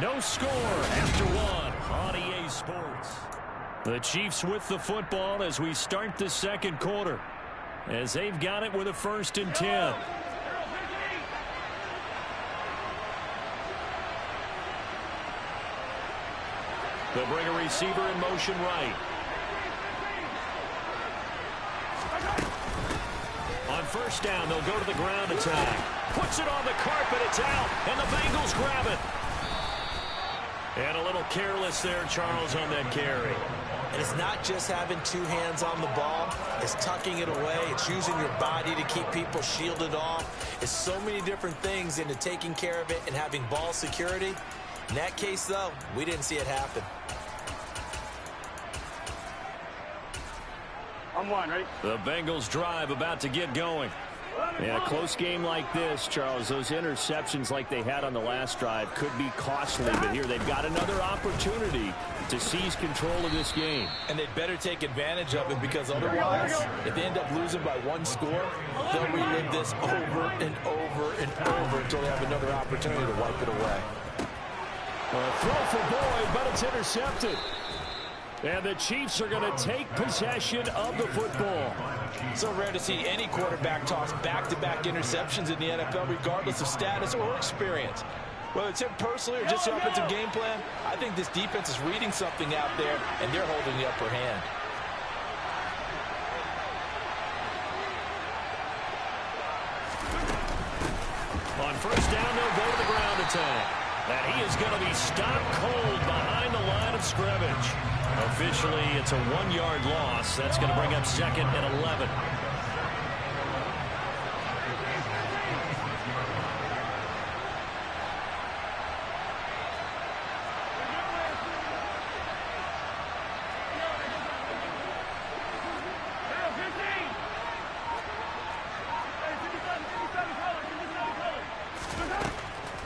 No score after 1 on EA Sports. The Chiefs with the football as we start the 2nd quarter, as they've got it with a 1st and 10. They'll bring a receiver in motion right. On 1st down, they'll go to the ground attack. Puts it on the carpet, it's out, and the Bengals grab it. And a little careless there, Charles, on that carry. And it's not just having 2 hands on the ball. It's tucking it away. It's using your body to keep people shielded off. It's so many different things into taking care of it and having ball security. In that case, though, we didn't see it happen. I'm 1, ready? The Bengals drive about to get going. In a close game like this, Charles, those interceptions like they had on the last drive could be costly, but here they've got another opportunity to seize control of this game. And they'd better take advantage of it, because otherwise, if they end up losing by 1 score, they'll relive this over and over and over until they have another opportunity to wipe it away. Throw for Boyd, but it's intercepted. And the Chiefs are going to take possession of the football. So rare to see any quarterback toss back-to-back interceptions in the NFL, regardless of status or experience. Whether it's him personally or just the offensive game plan, I think this defense is reading something out there, and they're holding the upper hand. the tank. And he is going to be stopped cold behind the line of scrimmage. Officially, it's a 1-yard loss. That's going to bring up 2nd and 11.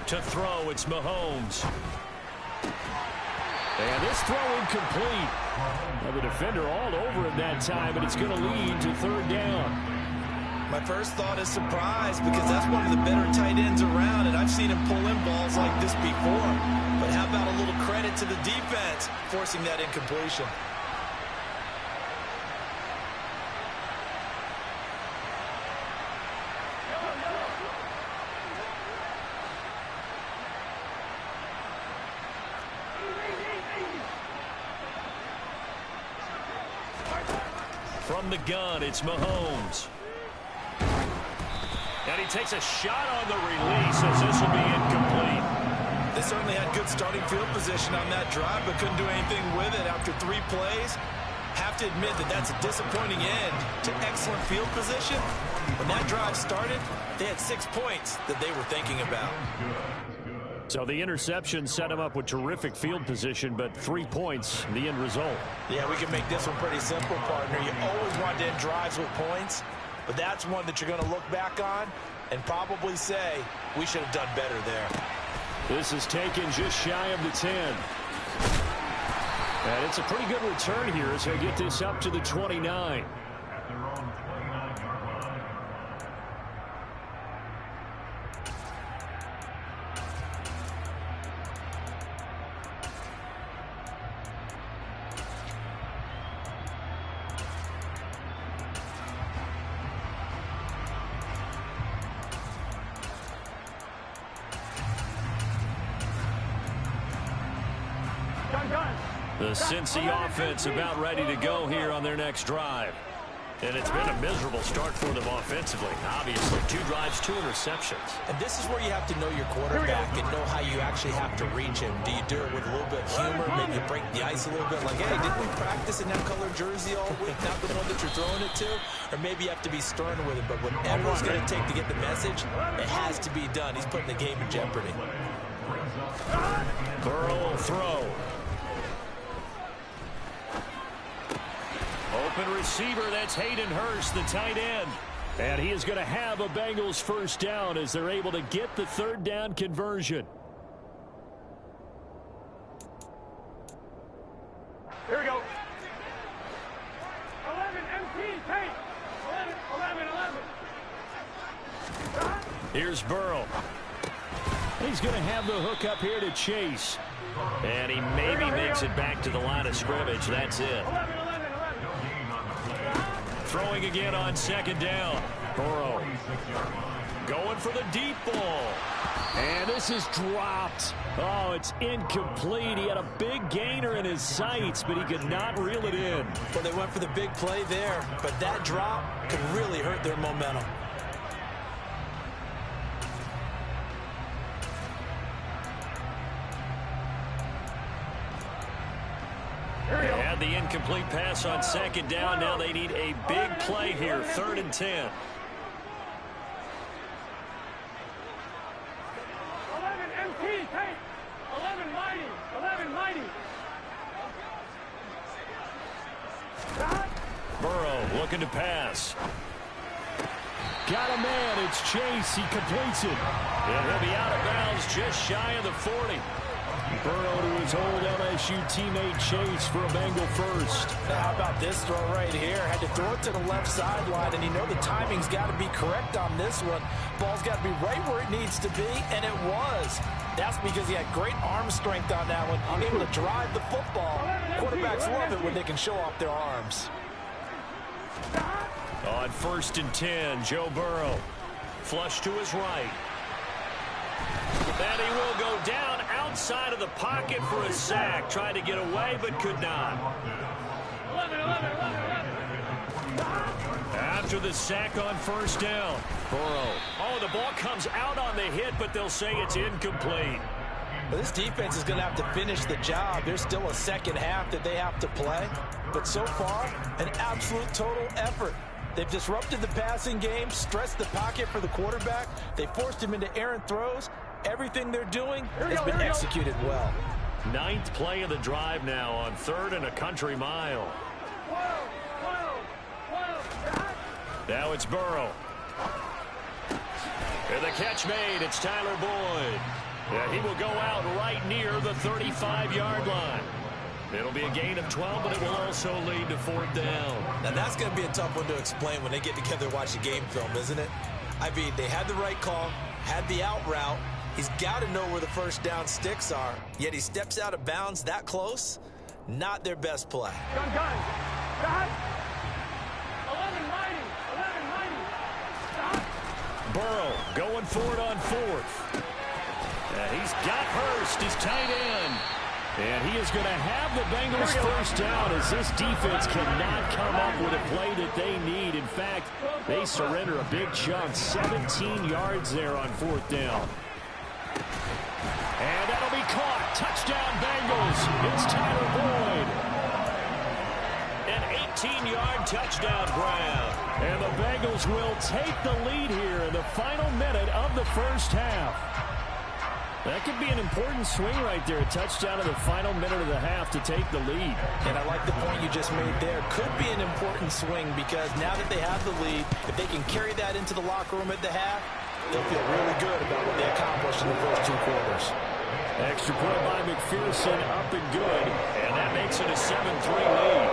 To throw, it's Mahomes. And this throw incomplete. Now the defender all over it that time, and it's going to lead to 3rd down. My first thought is surprise, because that's one of the better tight ends around, and I've seen him pull in balls like this before. But how about a little credit to the defense forcing that incompletion? From the gun, it's Mahomes. And he takes a shot on the release as this will be incomplete. They certainly had good starting field position on that drive, but couldn't do anything with it after 3 plays. Have to admit that that's a disappointing end to excellent field position. When that drive started, they had 6 points that they were thinking about. So the interception set him up with terrific field position, but 3 points, the end result. Yeah, we can make this one pretty simple, partner. You always want to end drives with points, but that's one that you're going to look back on and probably say, we should have done better there. This is taken just shy of the 10. And it's a pretty good return here as they get this up to the 29. At their own 29-yard line. The Cincy offense about ready to go here on their next drive. And it's been a miserable start for them offensively. Obviously, 2 drives, 2 interceptions. And this is where you have to know your quarterback and know how you actually have to reach him. Do you do it with a little bit of humor? Maybe you break the ice a little bit, like, hey, didn't we practice in that color jersey all week, not the one that you're throwing it to? Or maybe you have to be stern with him. But whatever it's going to take to get the message, it has to be done. He's putting the game in jeopardy. Burrow will throw. Open receiver, that's Hayden Hurst, the tight end. And he is going to have a Bengals first down as they're able to get the 3rd down conversion. Here we go. 11, MT, take. 11. Here's Burrow. He's going to have the hook up here to Chase. And he maybe makes it back to the line of scrimmage. That's it. 11. Throwing again on 2nd down. Burrow going for the deep ball. And this is dropped. Oh, it's incomplete. He had a big gainer in his sights, but he could not reel it in. Well, they went for the big play there, but that drop could really hurt their momentum. They had the incomplete pass on 2nd down. Now they need a big play here, 3rd and 10. 11, MT, take. 11, mighty. Burrow looking to pass. Got a man. It's Chase. He completes it. And he'll be out of bounds just shy of the 40. Burrow to his old LSU teammate Chase for a Bengal first. Now, how about this throw right here? Had to throw it to the left sideline, and you know the timing's got to be correct on this one. Ball's got to be right where it needs to be, and it was. That's because he had great arm strength on that one, able to drive the football. Quarterbacks love it when they can show off their arms. On 1st and 10, Joe Burrow. Flush to his right. And he will go down outside of the pocket for a sack. Tried to get away, but could not. After the sack on first down, Burrow. Oh, the ball comes out on the hit, but they'll say it's incomplete. Well, this defense is going to have to finish the job. There's still a second half that they have to play. But so far, an absolute total effort. They've disrupted the passing game, stressed the pocket for the quarterback. They forced him into errant throws. Everything they're doing has been executed well. Ninth play of the drive now on 3rd and a country mile. Now it's Burrow. And the catch made. It's Tyler Boyd. Yeah, he will go out right near the 35-yard line. It'll be a gain of 12, but it will also lead to 4th down. Now, that's going to be a tough one to explain when they get together and watch the game film, isn't it? I mean, they had the right call, had the out route. He's got to know where the first down sticks are, yet he steps out of bounds that close. Not their best play. Gun. Got. 11 mighty. 11 mighty. Stop. Burrow going for it on 4th. He's got Hurst, his tight end. And he is going to have the Bengals first down as this defense cannot come up with a play that they need. In fact, they surrender a big chunk, 17 yards there on 4th down. And that'll be caught. Touchdown Bengals. It's Tyler Boyd. An 18-yard touchdown grab. And the Bengals will take the lead here in the final minute of the first half. That could be an important swing right there. A touchdown in the final minute of the half to take the lead. And I like the point you just made there. Could be an important swing because now that they have the lead, if they can carry that into the locker room at the half, they'll feel really good about what they accomplished in the first 2 quarters. Extra point by McPherson, up and good. And that makes it a 7-3 lead.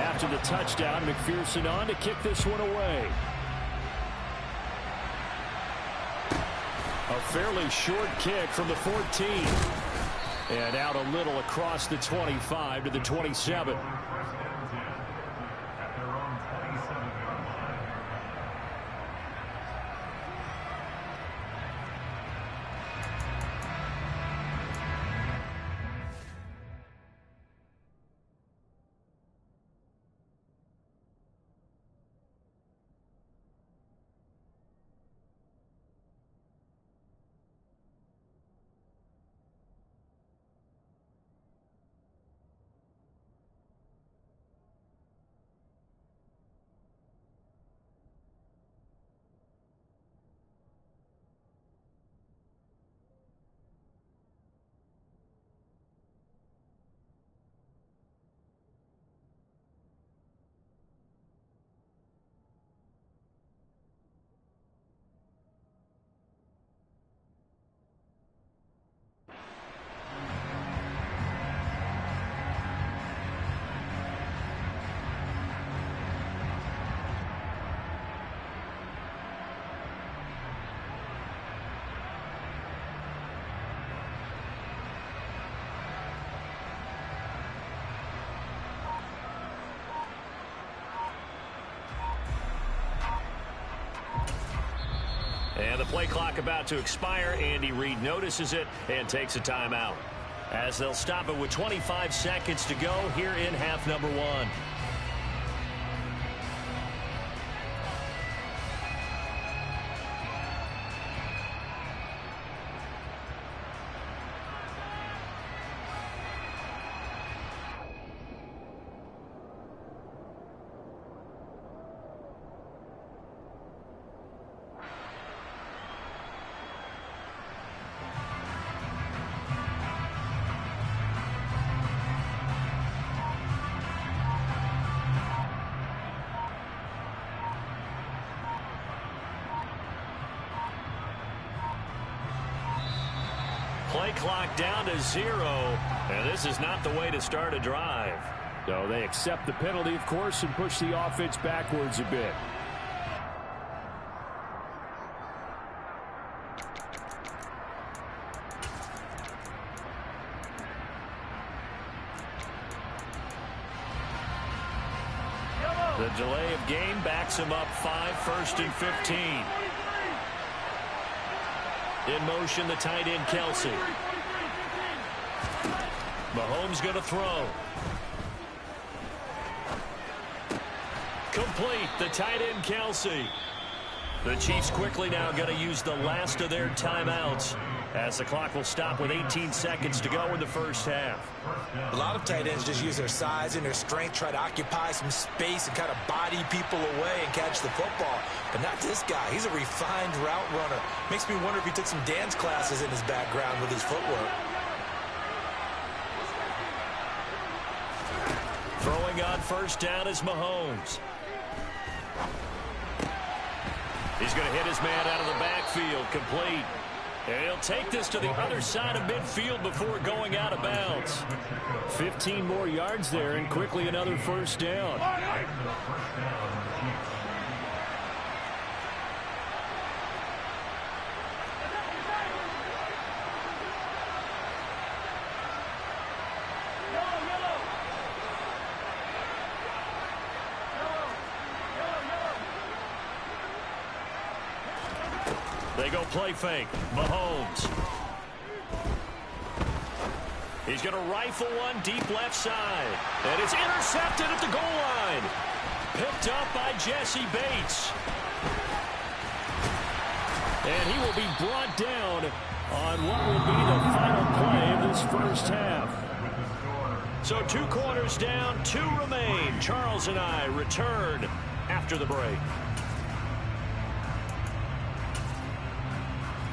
After the touchdown, McPherson on to kick this one away. A fairly short kick from the 14. And out a little across the 25 to the 27. And the play clock about to expire. Andy Reid notices it and takes a timeout. As they'll stop it with 25 seconds to go here in half number 1. Play clock down to 0, and this is not the way to start a drive. So they accept the penalty, of course, and push the offense backwards a bit. The delay of game backs him up 5, 1st and 15. In motion, the tight end, Kelsey. Mahomes going to throw. Complete. The tight end, Kelsey. The Chiefs quickly now going to use the last of their timeouts as the clock will stop with 18 seconds to go in the first half. A lot of tight ends just use their size and their strength, try to occupy some space and kind of body people away and catch the football. But not this guy. He's a refined route runner. Makes me wonder if he took some dance classes in his background with his footwork. Throwing on first down is Mahomes. He's going to hit his man out of the backfield. Complete. And he'll take this to the other side of midfield before going out of bounds. 15 more yards there and quickly another first down. They go play fake. Mahomes. He's going to rifle one deep left side. And it's intercepted at the goal line. Picked up by Jesse Bates. And he will be brought down on what will be the final play of this first half. So 2 quarters down, 2 remain. Charles and I return after the break.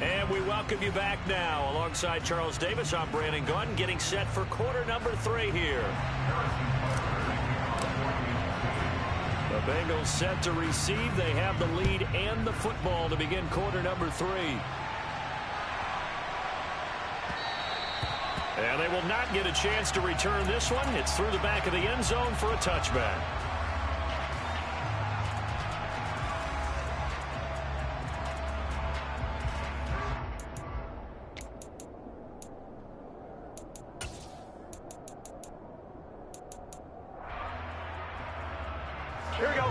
And we welcome you back now. Alongside Charles Davis, I'm Brandon Gunn, getting set for quarter number 3 here. The Bengals set to receive. They have the lead and the football to begin quarter number 3. And they will not get a chance to return this one. It's through the back of the end zone for a touchback.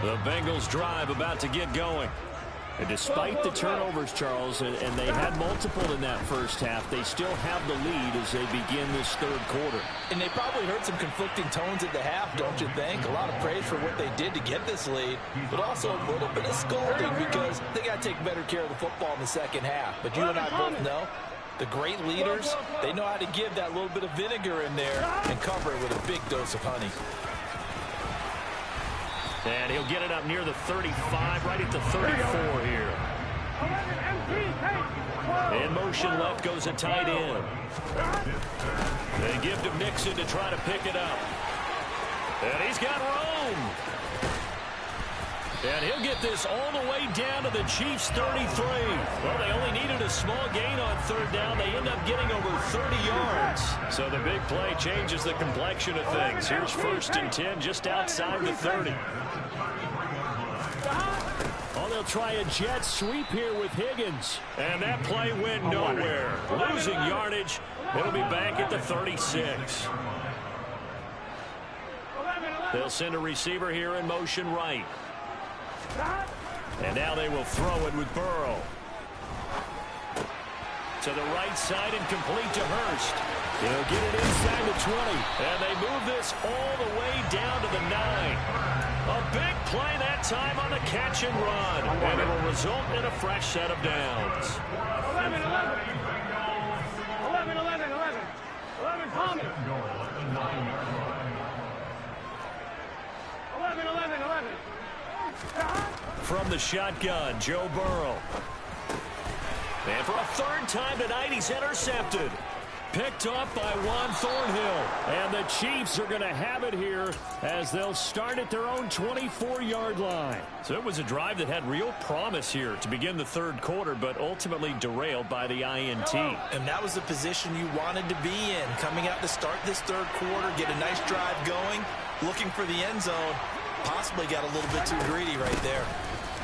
The Bengals drive about to get going. And despite the turnovers, Charles, and they had multiple in that first half, they still have the lead as they begin this third quarter. And they probably heard some conflicting tones at the half, don't you think? A lot of praise for what they did to get this lead, but also a little bit of scolding because they got to take better care of the football in the second half. But you and I both know the great leaders, they know how to give that little bit of vinegar in there and cover it with a big dose of honey. And he'll get it up near the 35, right at the 34 here. In motion left goes a tight end. They give to Mixon to try to pick it up. And he's got room. And he'll get this all the way down to the Chiefs' 33. Well, they only needed a small gain on third down. They end up getting over 30 yards. So the big play changes the complexion of things. Here's 1st and 10 just outside the 30. Oh, they'll try a jet sweep here with Higgins. And that play went nowhere. Losing yardage. It'll be back at the 36. They'll send a receiver here in motion right. And now they will throw it with Burrow. To the right side and complete to Hurst. He'll get it inside the 20. And they move this all the way down to the 9. A big play that time on the catch and run. And it will result in a fresh set of downs. 11, 11. 11, 11, 11. 11, Tommy. 11, 11, 11. From the shotgun, Joe Burrow. And for a 3rd time tonight, he's intercepted. Picked up by Juan Thornhill. And the Chiefs are going to have it here as they'll start at their own 24-yard line. So it was a drive that had real promise here to begin the third quarter, but ultimately derailed by the INT. And that was the position you wanted to be in. Coming out to start this third quarter, get a nice drive going, looking for the end zone. Possibly got a little bit too greedy right there.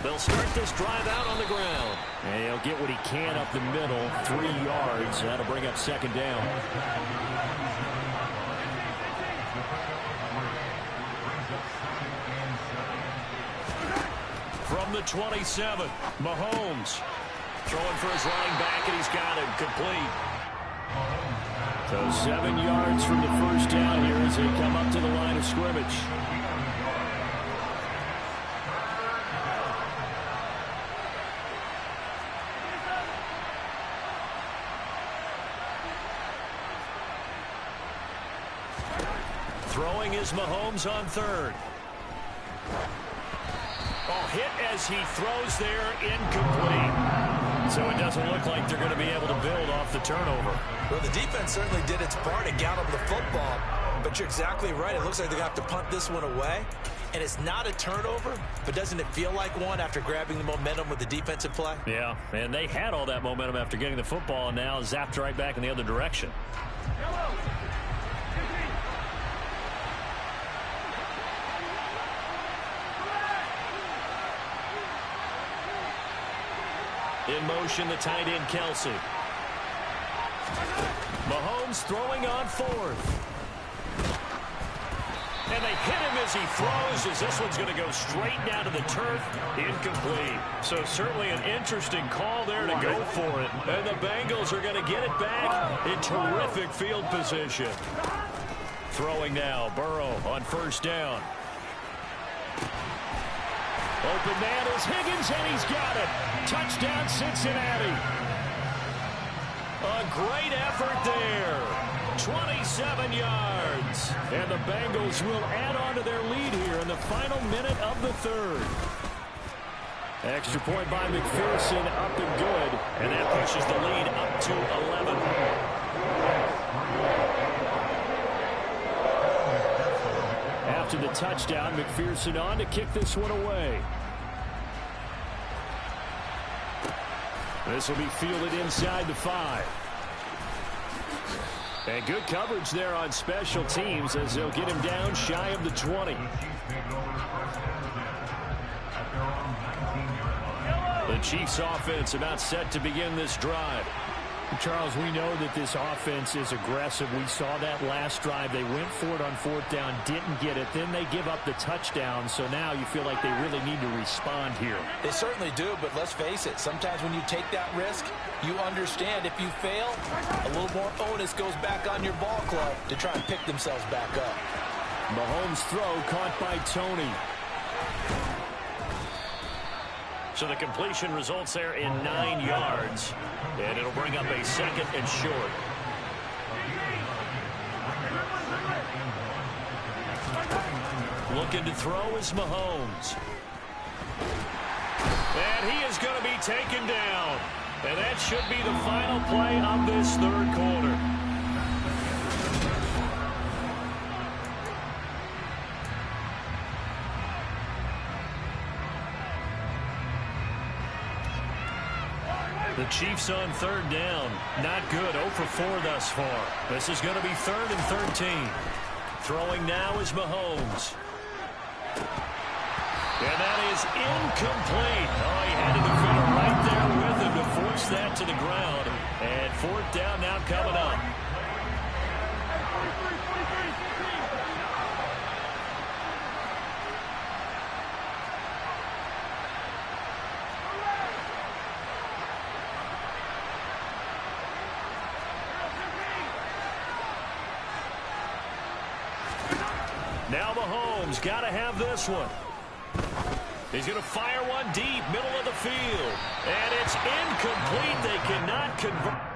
They'll start this drive out on the ground. And he'll get what he can up the middle, 3 yards. That'll bring up 2nd down. From the 27, Mahomes throwing for his running back, and he's got it complete. So 7 yards from the first down here as they come up to the line of scrimmage. Throwing is Mahomes on third. Oh, hit as he throws there, incomplete. So it doesn't look like they're going to be able to build off the turnover. Well, the defense certainly did its part to gallop the football. But you're exactly right. It looks like they're going to have to punt this one away. And it's not a turnover, but doesn't it feel like one after grabbing the momentum with the defensive play? Yeah, and they had all that momentum after getting the football, and now zapped right back in the other direction. In motion, the tight end, Kelsey. Mahomes throwing on fourth. And they hit him as he throws, as this one's going to go straight down to the turf. Incomplete. So certainly an interesting call there to go for it. And the Bengals are going to get it back in terrific field position. Throwing now, Burrow on first down. Open man is Higgins, and he's got it. Touchdown, Cincinnati. A great effort there. 27 yards. And the Bengals will add on to their lead here in the final minute of the third. Extra point by McPherson, up and good. And that pushes the lead up to 11. After the touchdown, McPherson on to kick this one away. This will be fielded inside the 5. And good coverage there on special teams as they'll get him down shy of the 20. The Chiefs offense about set to begin this drive. Charles, we know that this offense is aggressive. We saw that last drive. They went for it on fourth down, didn't get it. Then they give up the touchdown. So now you feel like they really need to respond here. They certainly do, but let's face it. Sometimes when you take that risk, you understand if you fail, a little more onus goes back on your ball club to try and pick themselves back up. Mahomes' throw caught by Tony. So the completion results there in 9 yards. And it'll bring up a second and short. Looking to throw is Mahomes. And he is going to be taken down. And that should be the final play of this third quarter. The Chiefs on third down. Not good. 0 for 4 thus far. This is going to be 3rd and 13. Throwing now is Mahomes. And that is incomplete. Oh, he had a defender right there with him to force that to the ground. And 4th down now coming up. Now Mahomes got to have this one. He's going to fire one deep, middle of the field. And it's incomplete. They cannot convert.